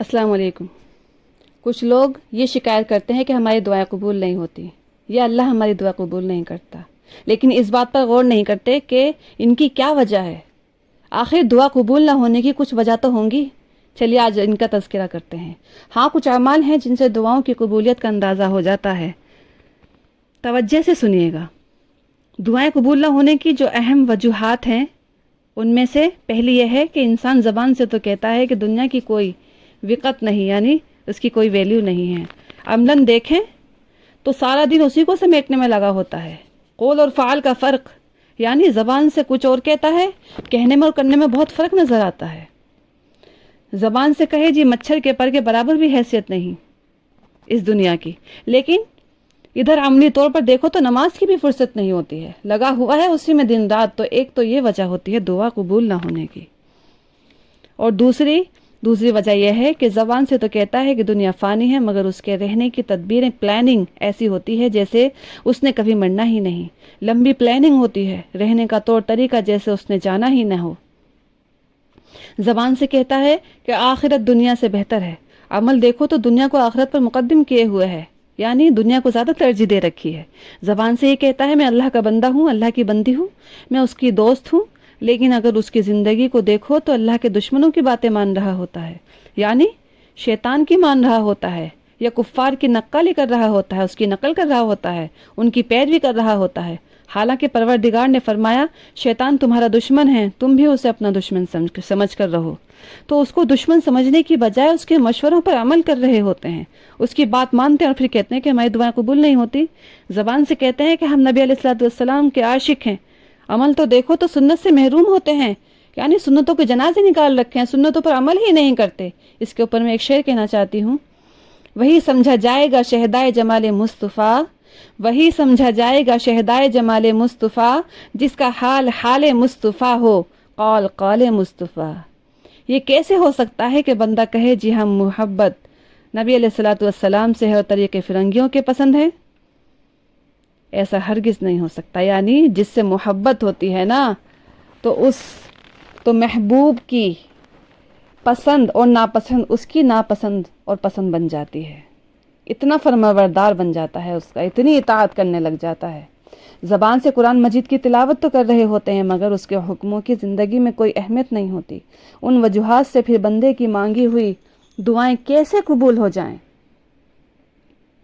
السلام علیکم۔ کچھ لوگ یہ شکایت کرتے ہیں کہ ہماری دعائیں قبول نہیں ہوتی یا اللہ ہماری دعا قبول نہیں کرتا، لیکن اس بات پر غور نہیں کرتے کہ ان کی کیا وجہ ہے۔ آخر دعا قبول نہ ہونے کی کچھ وجہ تو ہوں گی۔ چلیے آج ان کا تذکرہ کرتے ہیں۔ ہاں، کچھ اعمال ہیں جن سے دعاؤں کی قبولیت کا اندازہ ہو جاتا ہے۔ توجہ سے سنیے گا۔ دعائیں قبول نہ ہونے کی جو اہم وجوہات ہیں ان میں سے پہلی یہ ہے کہ انسان زبان سے تو کہتا ہے کہ دنیا کی کوئی وقت نہیں، یعنی اس کی کوئی ویلیو نہیں ہے، عملاً دیکھیں تو سارا دن اسی کو سمیٹنے میں لگا ہوتا ہے۔ قول اور فعل کا فرق، یعنی زبان سے کچھ اور کہتا ہے، کہنے میں اور کرنے میں بہت فرق نظر آتا ہے۔ زبان سے کہے جی مچھر کے پر کے برابر بھی حیثیت نہیں اس دنیا کی، لیکن ادھر عملی طور پر دیکھو تو نماز کی بھی فرصت نہیں ہوتی ہے، لگا ہوا ہے اسی میں دن رات۔ تو ایک تو یہ وجہ ہوتی ہے دعا قبول نہ ہونے کی، اور دوسری وجہ یہ ہے کہ زبان سے تو کہتا ہے کہ دنیا فانی ہے، مگر اس کے رہنے کی تدبیریں، پلاننگ ایسی ہوتی ہے جیسے اس نے کبھی مرنا ہی نہیں۔ لمبی پلاننگ ہوتی ہے، رہنے کا طور طریقہ جیسے اس نے جانا ہی نہ ہو۔ زبان سے کہتا ہے کہ آخرت دنیا سے بہتر ہے، عمل دیکھو تو دنیا کو آخرت پر مقدم کیے ہوئے ہے، یعنی دنیا کو زیادہ ترجیح دے رکھی ہے۔ زبان سے یہ کہتا ہے میں اللہ کا بندہ ہوں، اللہ کی بندی ہوں، میں اس کی دوست ہوں، لیکن اگر اس کی زندگی کو دیکھو تو اللہ کے دشمنوں کی باتیں مان رہا ہوتا ہے، یعنی شیطان کی مان رہا ہوتا ہے، یا کفار کی نقالی کر رہا ہوتا ہے، اس کی نقل کر رہا ہوتا ہے، ان کی پیروی کر رہا ہوتا ہے۔ حالانکہ پروردگار نے فرمایا شیطان تمہارا دشمن ہے، تم بھی اسے اپنا دشمن سمجھ کر رہو، تو اس کو دشمن سمجھنے کی بجائے اس کے مشوروں پر عمل کر رہے ہوتے ہیں، اس کی بات مانتے ہیں اور پھر کہتے ہیں کہ ہماری دعائیں قبول نہیں ہوتی۔ زبان سے کہتے ہیں کہ ہم نبی علیہ الصلوۃ والسلام کے عاشق ہیں، عمل تو دیکھو تو سنت سے محروم ہوتے ہیں، یعنی سنتوں کے جنازے نکال رکھے ہیں، سنتوں پر عمل ہی نہیں کرتے۔ اس کے اوپر میں ایک شعر کہنا چاہتی ہوں، وہی سمجھا جائے گا شہدائے جمال مصطفیٰ، وہی سمجھا جائے گا شہدائے جمال مصطفیٰ، جس کا حال حال مصطفیٰ ہو، قول قول مصطفیٰ۔ یہ کیسے ہو سکتا ہے کہ بندہ کہے جی ہم محبت نبی علیہ الصلوۃ والسلام سے ہے اور طریقے فرنگیوں کے پسند ہے؟ ایسا ہرگز نہیں ہو سکتا۔ یعنی جس سے محبت ہوتی ہے نا تو محبوب کی پسند اور ناپسند اس کی ناپسند اور پسند بن جاتی ہے، اتنا فرمانبردار بن جاتا ہے اس کا، اتنی اطاعت کرنے لگ جاتا ہے۔ زبان سے قرآن مجید کی تلاوت تو کر رہے ہوتے ہیں، مگر اس کے حکموں کی زندگی میں کوئی اہمیت نہیں ہوتی۔ ان وجوہات سے پھر بندے کی مانگی ہوئی دعائیں کیسے قبول ہو جائیں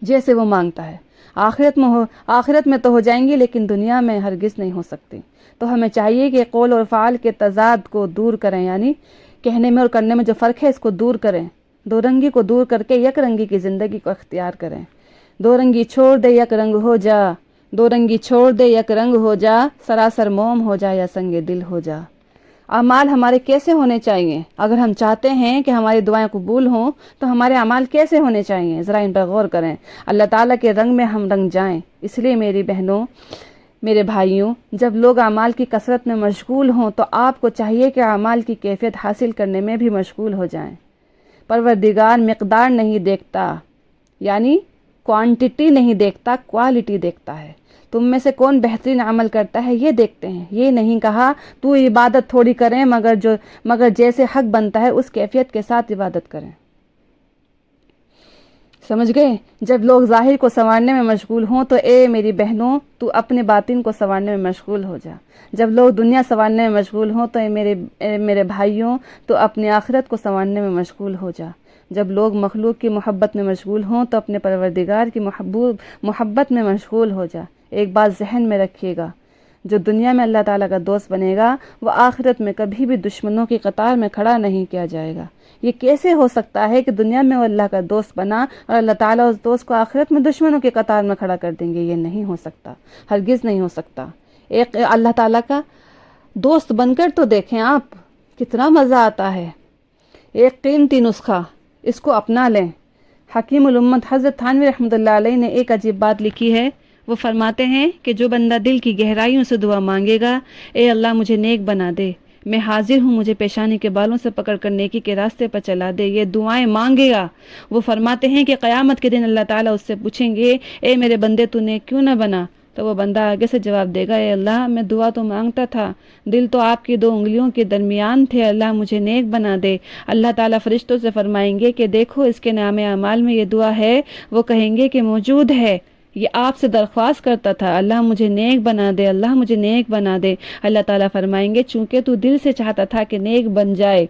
جیسے وہ مانگتا ہے؟ آخرت میں تو ہو جائیں گی، لیکن دنیا میں ہرگز نہیں ہو سکتی۔ تو ہمیں چاہیے کہ قول اور فعل کے تضاد کو دور کریں، یعنی کہنے میں اور کرنے میں جو فرق ہے اس کو دور کریں، دو رنگی کو دور کر کے یک رنگی کی زندگی کو اختیار کریں۔ دو رنگی چھوڑ دے یک رنگ ہو جا، دو رنگی چھوڑ دے یک رنگ ہو جا، سراسر موم ہو جا یا سنگ دل ہو جا۔ اعمال ہمارے کیسے ہونے چاہیے؟ اگر ہم چاہتے ہیں کہ ہماری دعائیں قبول ہوں تو ہمارے اعمال کیسے ہونے چاہیے؟ ذرا ان پر غور کریں، اللہ تعالیٰ کے رنگ میں ہم رنگ جائیں۔ اس لیے میری بہنوں، میرے بھائیوں، جب لوگ اعمال کی کثرت میں مشغول ہوں تو آپ کو چاہیے کہ اعمال کی کیفیت حاصل کرنے میں بھی مشغول ہو جائیں۔ پروردگار مقدار نہیں دیکھتا، یعنی کوانٹٹی نہیں دیکھتا، کوالٹی دیکھتا ہے۔ تم میں سے کون بہترین عمل کرتا ہے یہ دیکھتے ہیں۔ یہ نہیں کہا تو عبادت تھوڑی کریں، مگر جیسے حق بنتا ہے اس کیفیت کے ساتھ عبادت کریں۔ سمجھ گئے؟ جب لوگ ظاہر کو سنوارنے میں مشغول ہوں تو اے میری بہنوں تو اپنے باطن کو سنوارنے میں مشغول ہو جا۔ جب لوگ دنیا سنوارنے میں مشغول ہوں تو اے میرے بھائیوں تو اپنی آخرت کو سنوارنے میں مشغول ہو جا۔ جب لوگ مخلوق کی محبت میں مشغول ہوں تو اپنے پروردگار کی محبت میں مشغول ہو جا۔ ایک بات ذہن میں رکھیے گا، جو دنیا میں اللہ تعالیٰ کا دوست بنے گا وہ آخرت میں کبھی بھی دشمنوں کی قطار میں کھڑا نہیں کیا جائے گا۔ یہ کیسے ہو سکتا ہے کہ دنیا میں وہ اللہ کا دوست بنا اور اللہ تعالیٰ اس دوست کو آخرت میں دشمنوں کی قطار میں کھڑا کر دیں گے؟ یہ نہیں ہو سکتا، ہرگز نہیں ہو سکتا۔ ایک اللہ تعالیٰ کا دوست بن کر تو دیکھیں آپ، کتنا مزہ آتا ہے۔ ایک قیمتی نسخہ، اس کو اپنا لیں۔ حکیم الامت حضرت تھانوی رحمۃ اللہ علیہ نے ایک عجیب بات لکھی ہے۔ وہ فرماتے ہیں کہ جو بندہ دل کی گہرائیوں سے دعا مانگے گا، اے اللہ مجھے نیک بنا دے، میں حاضر ہوں، مجھے پیشانی کے بالوں سے پکڑ کر نیکی کے راستے پر چلا دے، یہ دعائیں مانگے گا، وہ فرماتے ہیں کہ قیامت کے دن اللہ تعالیٰ اس سے پوچھیں گے اے میرے بندے تو نیک کیوں نہ بنا؟ تو تو وہ بندہ آگے سے جواب دے گا، اے اللہ میں دعا تو مانگتا تھا، دل تو آپ کی 2 انگلیوں کے درمیان تھے، اللہ مجھے نیک بنا دے۔ اللہ تعالیٰ فرشتوں سے فرمائیں گے کہ دیکھو اس کے نام اعمال میں یہ دعا ہے، وہ کہیں گے کہ موجود ہے، یہ آپ سے درخواست کرتا تھا، اللہ مجھے نیک بنا دے، اللہ مجھے نیک بنا دے۔ اللہ تعالیٰ فرمائیں گے چونکہ تو دل سے چاہتا تھا کہ نیک بن جائے،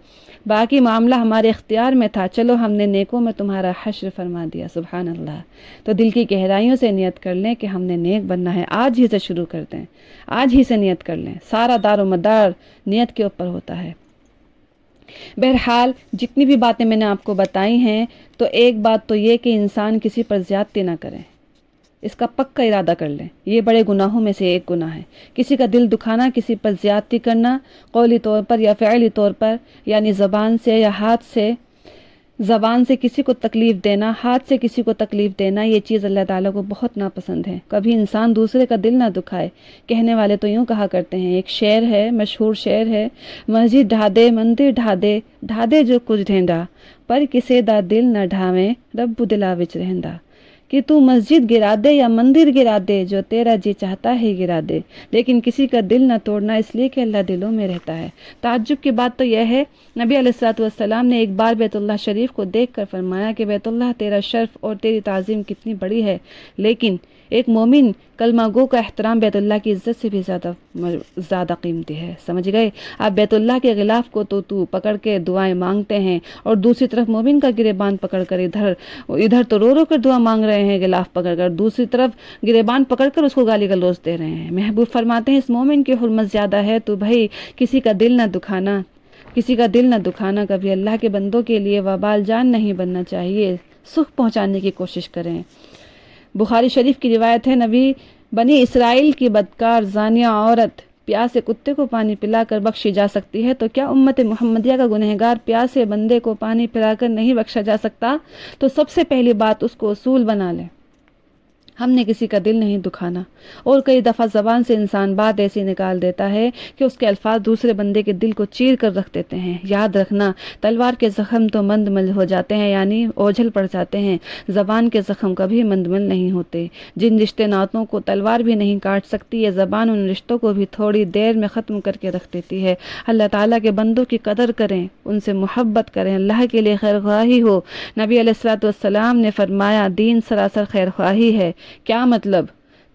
باقی معاملہ ہمارے اختیار میں تھا، چلو ہم نے نیکوں میں تمہارا حشر فرما دیا۔ سبحان اللہ۔ تو دل کی گہرائیوں سے نیت کر لیں کہ ہم نے نیک بننا ہے، آج ہی سے شروع کر دیں، آج ہی سے نیت کر لیں، سارا دار و مدار نیت کے اوپر ہوتا ہے۔ بہرحال جتنی بھی باتیں میں نے آپ کو بتائی ہیں، تو ایک بات تو یہ کہ انسان کسی پر زیادتی نہ کرے، اس کا پکا ارادہ کر لیں، یہ بڑے گناہوں میں سے ایک گناہ ہے۔ کسی کا دل دکھانا، کسی پر زیادتی کرنا، قولی طور پر یا فعلی طور پر، یعنی زبان سے یا ہاتھ سے، زبان سے کسی کو تکلیف دینا، ہاتھ سے کسی کو تکلیف دینا، یہ چیز اللہ تعالیٰ کو بہت ناپسند ہے۔ کبھی انسان دوسرے کا دل نہ دکھائے۔ کہنے والے تو یوں کہا کرتے ہیں، ایک شعر ہے، مشہور شعر ہے، مسجد ڈھا دے مندر ڈھا دے جو کچھ ڈھینڈا، پر کسے دا دل نہ ڈھاویں رب دلا وچ رہندا، کہ تو مسجد گرا دے یا مندر گرا دے، جو تیرا جی چاہتا ہے گرا دے، لیکن کسی کا دل نہ توڑنا، اس لیے کہ اللہ دلوں میں رہتا ہے۔ تعجب کی بات تو یہ ہے، نبی علیہ الصلوۃ والسلام نے ایک بار بیت اللہ شریف کو دیکھ کر فرمایا کہ بیت اللہ تیرا شرف اور تیری تعظیم کتنی بڑی ہے، لیکن ایک مومن کلمہ گو کا احترام بیت اللہ کی عزت سے بھی زیادہ قیمتی ہے۔ سمجھ گئے؟ آپ بیت اللہ کے غلاف کو تو پکڑ کے دعائیں مانگتے ہیں، اور دوسری طرف مومن کا گریبان پکڑ کر ادھر تو رو کر دعا مانگ رہے ہیں غلاف پکڑ کر، دوسری طرف گریبان پکڑ کر اس کو گالی گلوچ دے رہے ہیں۔ محبوب فرماتے ہیں اس مومن کی حرمت زیادہ ہے، تو بھائی کسی کا دل نہ دکھانا، کسی کا دل نہ دکھانا کبھی اللہ کے بندوں کے لیے وبال جان نہیں بننا چاہیے، سکھ پہنچانے کی کوشش کریں۔ بخاری شریف کی روایت ہے، نبی بنی اسرائیل کی بدکار زانیہ عورت پیاسے کتے کو پانی پلا کر بخشی جا سکتی ہے، تو کیا امت محمدیہ کا گنہگار پیاسے بندے کو پانی پلا کر نہیں بخشا جا سکتا؟ تو سب سے پہلی بات اس کو اصول بنا لیں، ہم نے کسی کا دل نہیں دکھانا۔ اور کئی دفعہ زبان سے انسان بات ایسی نکال دیتا ہے کہ اس کے الفاظ دوسرے بندے کے دل کو چیر کر رکھ دیتے ہیں۔ یاد رکھنا، تلوار کے زخم تو مند مل ہو جاتے ہیں، یعنی اوجھل پڑ جاتے ہیں، زبان کے زخم کبھی مند مل نہیں ہوتے۔ جن رشتے ناتوں کو تلوار بھی نہیں کاٹ سکتی، یہ زبان ان رشتوں کو بھی تھوڑی دیر میں ختم کر کے رکھ دیتی ہے۔ اللہ تعالیٰ کے بندوں کی قدر کریں، ان سے محبت کریں، اللہ کے لیے خیر خواہی ہو۔ نبی علیہ الصلوۃ والسلام نے فرمایا، دین سراسر خیر خواہی ہے۔ کیا مطلب؟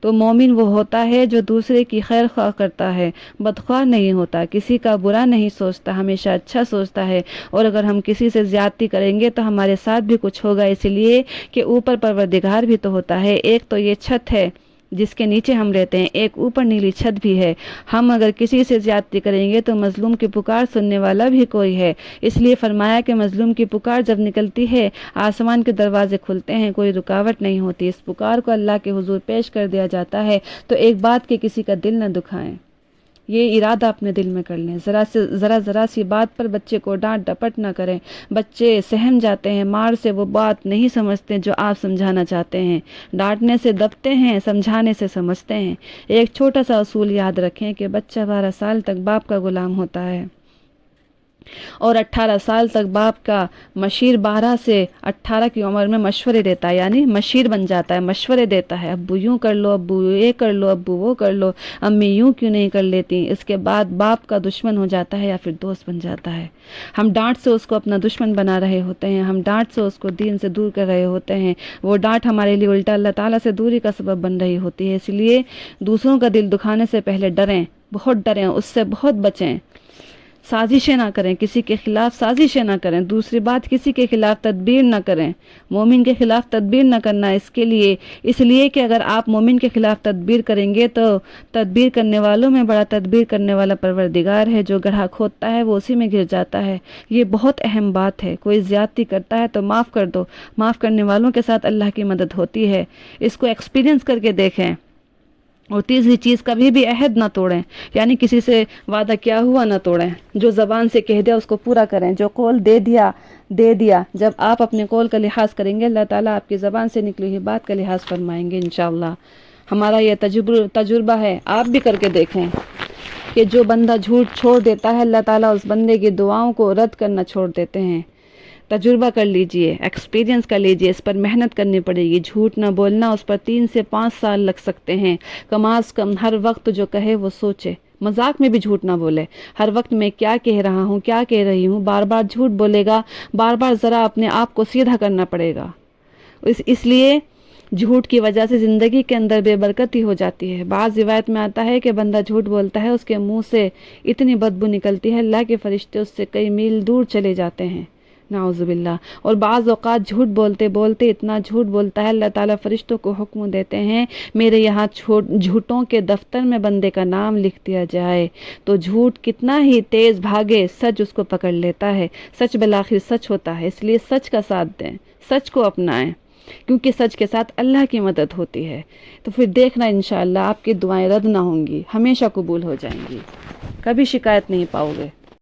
تو مومن وہ ہوتا ہے جو دوسرے کی خیر خواہ کرتا ہے، بدخواہ نہیں ہوتا، کسی کا برا نہیں سوچتا، ہمیشہ اچھا سوچتا ہے۔ اور اگر ہم کسی سے زیادتی کریں گے تو ہمارے ساتھ بھی کچھ ہوگا، اس لیے کہ اوپر پروردگار بھی تو ہوتا ہے۔ ایک تو یہ چھت ہے جس کے نیچے ہم رہتے ہیں، ایک اوپر نیلی چھت بھی ہے۔ ہم اگر کسی سے زیادتی کریں گے تو مظلوم کی پکار سننے والا بھی کوئی ہے، اس لیے فرمایا کہ مظلوم کی پکار جب نکلتی ہے، آسمان کے دروازے کھلتے ہیں، کوئی رکاوٹ نہیں ہوتی، اس پکار کو اللہ کے حضور پیش کر دیا جاتا ہے۔ تو ایک بات کہ کسی کا دل نہ دکھائیں، یہ ارادہ اپنے دل میں کر لیں۔ ذرا سی بات پر بچے کو ڈانٹ ڈپٹ نہ کریں، بچے سہم جاتے ہیں، مار سے وہ بات نہیں سمجھتے جو آپ سمجھانا چاہتے ہیں، ڈانٹنے سے دبتے ہیں، سمجھانے سے سمجھتے ہیں۔ ایک چھوٹا سا اصول یاد رکھیں کہ بچہ 12 سال تک باپ کا غلام ہوتا ہے، اور 18 سال تک باپ کا مشیر، 12 سے 18 کی عمر میں مشورے دیتا ہے، یعنی مشیر بن جاتا ہے، مشورے دیتا ہے، ابو یوں کر لو، ابو یہ کر لو، ابو وہ کر لو، امی یوں کیوں نہیں کر لیتی۔ اس کے بعد باپ کا دشمن ہو جاتا ہے یا پھر دوست بن جاتا ہے۔ ہم ڈانٹ سے اس کو اپنا دشمن بنا رہے ہوتے ہیں، ہم ڈانٹ سے اس کو دین سے دور کر رہے ہوتے ہیں، وہ ڈانٹ ہمارے لیے الٹا اللہ تعالیٰ سے دوری کا سبب بن رہی ہوتی ہے۔ اس لیے دوسروں کا دل دکھانے سے پہلے ڈریں، بہت ڈریں، اس سے بہت بچیں، سازشیں نہ کریں، کسی کے خلاف سازشیں نہ کریں۔ دوسری بات، کسی کے خلاف تدبیر نہ کریں، مومن کے خلاف تدبیر نہ کرنا، اس لیے کہ اگر آپ مومن کے خلاف تدبیر کریں گے تو تدبیر کرنے والوں میں بڑا تدبیر کرنے والا پروردگار ہے، جو گڑھا کھودتا ہے وہ اسی میں گر جاتا ہے۔ یہ بہت اہم بات ہے۔ کوئی زیادتی کرتا ہے تو معاف کر دو، معاف کرنے والوں کے ساتھ اللہ کی مدد ہوتی ہے، اس کو ایکسپیرینس کر کے دیکھیں۔ اور تیسری چیز، کبھی بھی عہد نہ توڑیں، یعنی کسی سے وعدہ کیا ہوا نہ توڑیں، جو زبان سے کہہ دیا اس کو پورا کریں، جو قول دے دیا۔ جب آپ اپنے قول کا لحاظ کریں گے، اللہ تعالیٰ آپ کی زبان سے نکلی ہوئی بات کا لحاظ فرمائیں گے انشاءاللہ۔ ہمارا یہ تجربہ ہے، آپ بھی کر کے دیکھیں کہ جو بندہ جھوٹ چھوڑ دیتا ہے، اللہ تعالیٰ اس بندے کی دعاؤں کو رد کرنا چھوڑ دیتے ہیں۔ تجربہ کر لیجئے، ایکسپیرینس کر لیجئے، اس پر محنت کرنی پڑے گی۔ جھوٹ نہ بولنا، اس پر 3 سے 5 سال لگ سکتے ہیں کم از کم۔ ہر وقت جو کہے وہ سوچے، مذاق میں بھی جھوٹ نہ بولے۔ ہر وقت میں کیا کہہ رہا ہوں، کیا کہہ رہی ہوں، بار بار جھوٹ بولے گا، بار بار ذرا اپنے آپ کو سیدھا کرنا پڑے گا۔ اس لیے جھوٹ کی وجہ سے زندگی کے اندر بے برکتی ہو جاتی ہے۔ بعض روایت میں آتا ہے کہ بندہ جھوٹ بولتا ہے، اس کے منہ سے اتنی بدبو نکلتی ہے، اللہ کے فرشتے اس سے کئی میل دور چلے جاتے ہیں، نعوذ باللہ۔ اور بعض اوقات جھوٹ بولتے بولتے اتنا جھوٹ بولتا ہے، اللہ تعالیٰ فرشتوں کو حکم دیتے ہیں میرے یہاں جھوٹوں کے دفتر میں بندے کا نام لکھ دیا جائے۔ تو جھوٹ کتنا ہی تیز بھاگے، سچ اس کو پکڑ لیتا ہے۔ سچ بالآخر سچ ہوتا ہے، اس لیے سچ کا ساتھ دیں، سچ کو اپنائیں، کیونکہ سچ کے ساتھ اللہ کی مدد ہوتی ہے۔ تو پھر دیکھنا انشاءاللہ آپ کی دعائیں رد نہ ہوں گی، ہمیشہ قبول ہو جائیں گی، کبھی شکایت نہیں پاؤ گے۔